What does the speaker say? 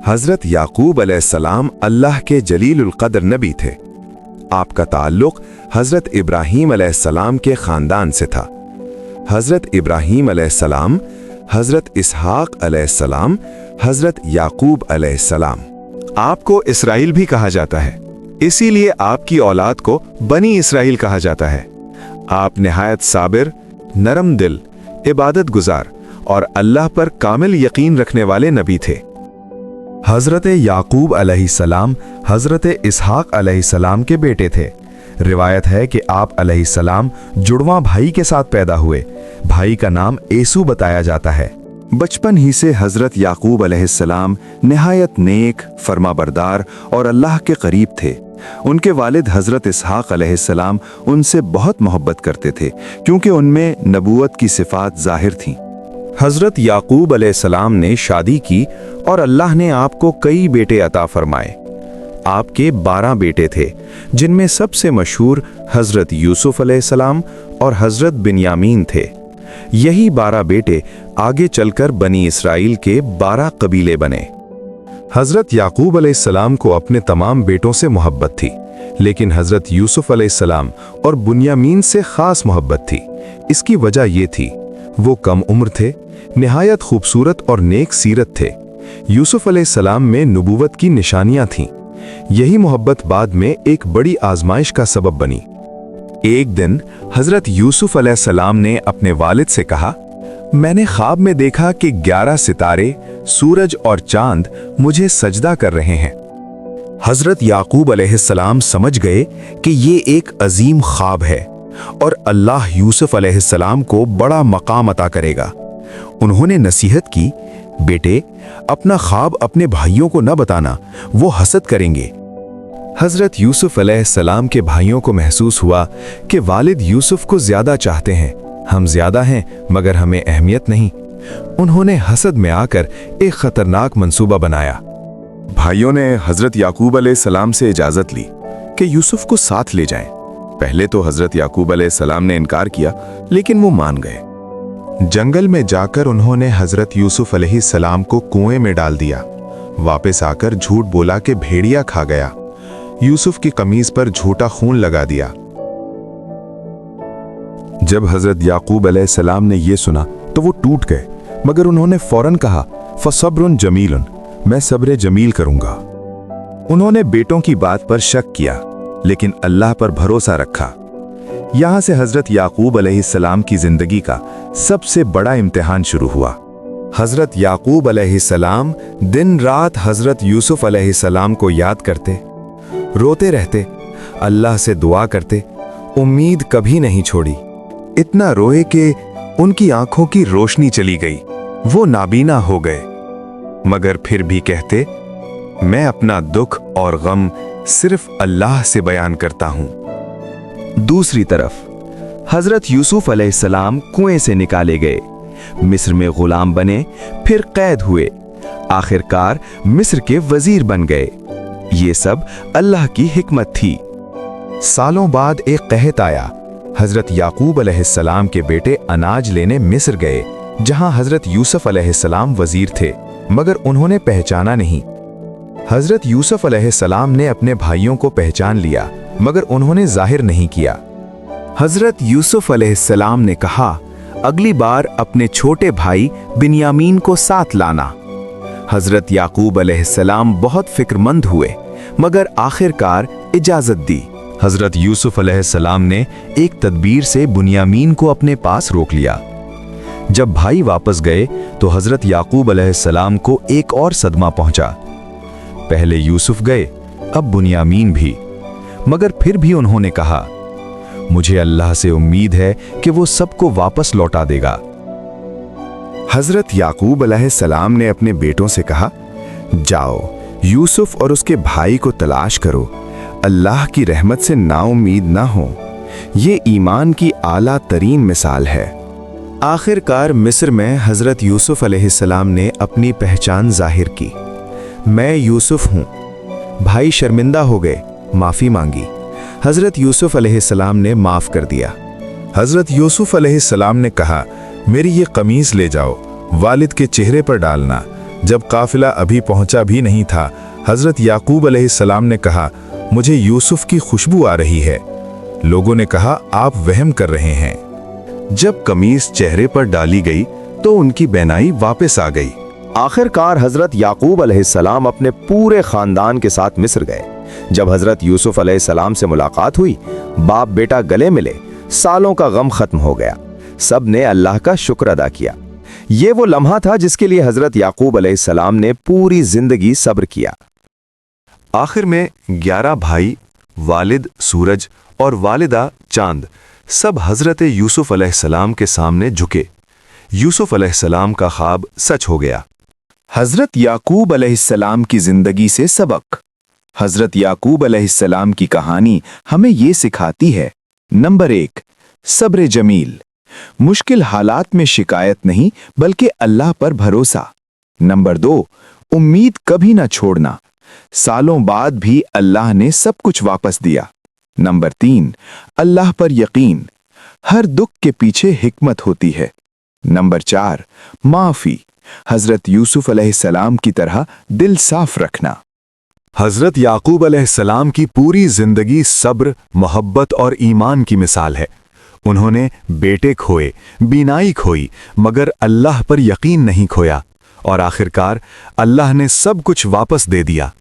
हज़रत याकूब अलैहिस्सलाम अल्लाह के जलीलुल क़द्र नबी थे। आपका ताल्लुक़ हज़रत इब्राहीम अलैहिस्सलाम के ख़ानदान से था। हज़रत इब्राहीम अलैहिस्सलाम, हज़रत इसहाक़ अलैहिस्सलाम, हज़रत याकूब अलैहिस्सलाम। आपको इसराइल भी कहा जाता है, इसीलिए आपकी औलाद को बनी इसराइल कहा जाता है। आप निहायत साबिर, नरम दिल, इबादत गुजार और अल्लाह पर कामिल यकीन रखने वाले नबी थे। हज़रत याकूब अलैहिस्सलाम हज़रत इसहाक़ अलैहिस्सलाम के बेटे थे। रिवायत है कि आप अलैहिस्सलाम जुड़वां भाई के साथ पैदा हुए। भाई का नाम एसू बताया जाता है। बचपन ही से हज़रत याकूब अलैहिस्सलाम निहायत नेक, फरमाबरदार और अल्लाह के करीब थे। उनके वालिद हज़रत इसहाक़ अलैहिस्सलाम उनसे बहुत मोहब्बत करते थे, क्योंकि उनमें नबूवत की सिफ़ात ज़ाहिर थीं। हज़रत याकूब अलैहिस्सलाम ने शादी की और अल्लाह ने आपको कई बेटे अता फरमाए। आपके 12 बेटे थे, जिनमें सबसे मशहूर हज़रत यूसुफ अलैहिस्सलाम और हज़रत बिन्यामीन थे। यही 12 बेटे आगे चलकर बनी इसराइल के 12 कबीले बने। हज़रत याकूब अलैहिस्सलाम को अपने तमाम बेटों से मोहब्बत थी, लेकिन हज़रत यूसुफ अलैहिस्सलाम और बुन्यामीन से ख़ास मोहब्बत थी। इसकी वजह ये थी, वो कम उम्र थे, निहायत खूबसूरत और नेक सीरत थे। यूसुफ अलैहिस्सलाम में नबूवत की निशानियां थीं। यही मोहब्बत बाद में एक बड़ी आजमाइश का सबब बनी। एक दिन हज़रत यूसुफ अलैहिस्सलाम ने अपने वालिद से कहा, मैंने ख्वाब में देखा कि 11 सितारे, सूरज और चांद मुझे सजदा कर रहे हैं। हज़रत याकूब अलैहिस्सलाम समझ गए कि ये एक अजीम ख्वाब है और अल्लाह यूसुफ अलैहिस्सलाम को बड़ा मकाम अता करेगा। उन्होंने नसीहत की, बेटे, अपना ख्वाब अपने भाइयों को न बताना, वो हसद करेंगे। हज़रत यूसुफ अलैहिस्सलाम के भाइयों को महसूस हुआ कि वालिद यूसुफ को ज़्यादा चाहते हैं, हम ज़्यादा हैं मगर हमें अहमियत नहीं। उन्होंने हसद में आकर एक ख़तरनाक मंसूबा बनाया। भाइयों ने हज़रत याकूब अलैहिस्सलाम से इजाज़त ली कि यूसुफ को साथ ले जाएं। पहले तो हज़रत याकूब अलैहिस्सलाम ने इनकार किया, लेकिन वो मान गए। जंगल में जाकर उन्होंने हज़रत यूसुफ अलैहिस्सलाम को कुएं में डाल दिया। वापस आकर झूठ बोला कि भेड़िया खा गया। यूसुफ की कमीज पर झूठा खून लगा दिया। जब हज़रत याकूब अलैहिस्सलाम ने यह सुना तो वो टूट गए, मगर उन्होंने फौरन कहा, फ़सब्रुन जमीलुन, मैं सब्र जमील करूंगा। उन्होंने बेटों की बात पर शक किया, लेकिन अल्लाह पर भरोसा रखा। यहां से हज़रत याकूब अलैहिस्सलाम की जिंदगी का सबसे बड़ा इम्तिहान शुरू हुआ। हज़रत याकूब अलैहिस्सलाम दिन रात हज़रत यूसुफ अलैहिस्सलाम को याद करते, रोते रहते, अल्लाह से दुआ करते, उम्मीद कभी नहीं छोड़ी। इतना रोए कि उनकी आंखों की रोशनी चली गई, वो नाबीना हो गए, मगर फिर भी कहते, मैं अपना दुख और गम सिर्फ अल्लाह से बयान करता हूं। दूसरी तरफ हज़रत यूसुफ अलैहिस्सलाम कुएं से निकाले गए, मिस्र में गुलाम बने, फिर कैद हुए, आखिरकार मिस्र के वजीर बन गए। ये सब अल्लाह की हिकमत थी। सालों बाद एक कहत आया। हज़रत याकूब अलैहिस्सलाम के बेटे अनाज लेने मिस्र गए, जहां हज़रत यूसुफ अलैहिस्सलाम वजीर थे, मगर उन्होंने पहचाना नहीं। हज़रत यूसुफ अलैहिस्सलाम ने अपने भाइयों को पहचान लिया, मगर उन्होंने जाहिर नहीं किया। हज़रत यूसुफ अलैहिस्सलाम ने कहा, अगली बार अपने छोटे भाई बिन्यामीन को साथ लाना। हज़रत याकूब अलैहिस्सलाम बहुत फिक्रमंद हुए, मगर आखिरकार इजाज़त दी। हज़रत यूसुफ अलैहिस्सलाम ने एक तदबीर से बुन्यामीन को अपने पास रोक लिया। जब भाई वापस गए तो हज़रत याकूब अलैहिस्सलाम को एक और सदमा पहुंचा। पहले यूसुफ गए, अब बुन्यामीन भी, मगर फिर भी उन्होंने कहा, मुझे अल्लाह से उम्मीद है कि वो सबको वापस लौटा देगा। हज़रत याकूब अलैहिस्सलाम ने अपने बेटों से कहा, जाओ यूसुफ और उसके भाई को तलाश करो, अल्लाह की रहमत से नाउम्मीद ना हो। ये ईमान की आला तरीन मिसाल है। आखिरकार मिस्र में हज़रत यूसुफ अलैहिस्सलाम ने अपनी पहचान जाहिर की। मैं यूसुफ हूँ। भाई शर्मिंदा हो गए, माफ़ी मांगी। हज़रत यूसुफ अलैहिस्सलाम ने माफ़ कर दिया। हज़रत यूसुफ अलैहिस्सलाम ने कहा, मेरी ये कमीज़ ले जाओ, वालिद के चेहरे पर डालना, जब काफिला अभी पहुंचा भी नहीं था, हजरत याकूब अलैहिस्सलाम ने कहा, मुझे यूसुफ की खुशबू आ रही है। लोगों ने कहा, आप वहम कर रहे हैं। जब कमीज चेहरे पर डाली गई तो उनकी बेनाई वापस आ गई। आखिरकार हजरत याकूब अलैहिस्सलाम अपने पूरे खानदान के साथ मिस्र गए। जब हजरत यूसुफ अलैहिस्सलाम से मुलाकात हुई, बाप बेटा गले मिले, सालों का गम खत्म हो गया। सब ने अल्लाह का शुक्र अदा किया। ये वो लम्हा था जिसके लिए हजरत याकूब अलैहिस्सलाम ने पूरी जिंदगी सब्र किया। आखिर में 11 भाई, वालिद सूरज और वालिदा चांद सब हजरत यूसुफ अलैहिस्सलाम के सामने झुके। यूसुफ अलैहिस्सलाम का ख्वाब सच हो गया। हजरत याकूब अलैहिस्सलाम की जिंदगी से सबक। हजरत याकूब अलैहिस्सलाम की कहानी हमें ये सिखाती है, नंबर 1, सब्र जमील। मुश्किल हालात में शिकायत नहीं बल्कि अल्लाह पर भरोसा। नंबर 2, उम्मीद कभी ना छोड़ना। सालों बाद भी अल्लाह ने सब कुछ वापस दिया। नंबर 3, अल्लाह पर यकीन। हर दुख के पीछे हिकमत होती है। नंबर 4, माफी। हजरत यूसुफ अलैहिस्सलाम की तरह दिल साफ रखना। हजरत याकूब अलैहिस्सलाम की पूरी जिंदगी सब्र, मोहब्बत और ईमान की मिसाल है। उन्होंने बेटे खोए, बीनाई खोई, मगर अल्लाह पर यकीन नहीं खोया और आखिरकार अल्लाह ने सब कुछ वापस दे दिया।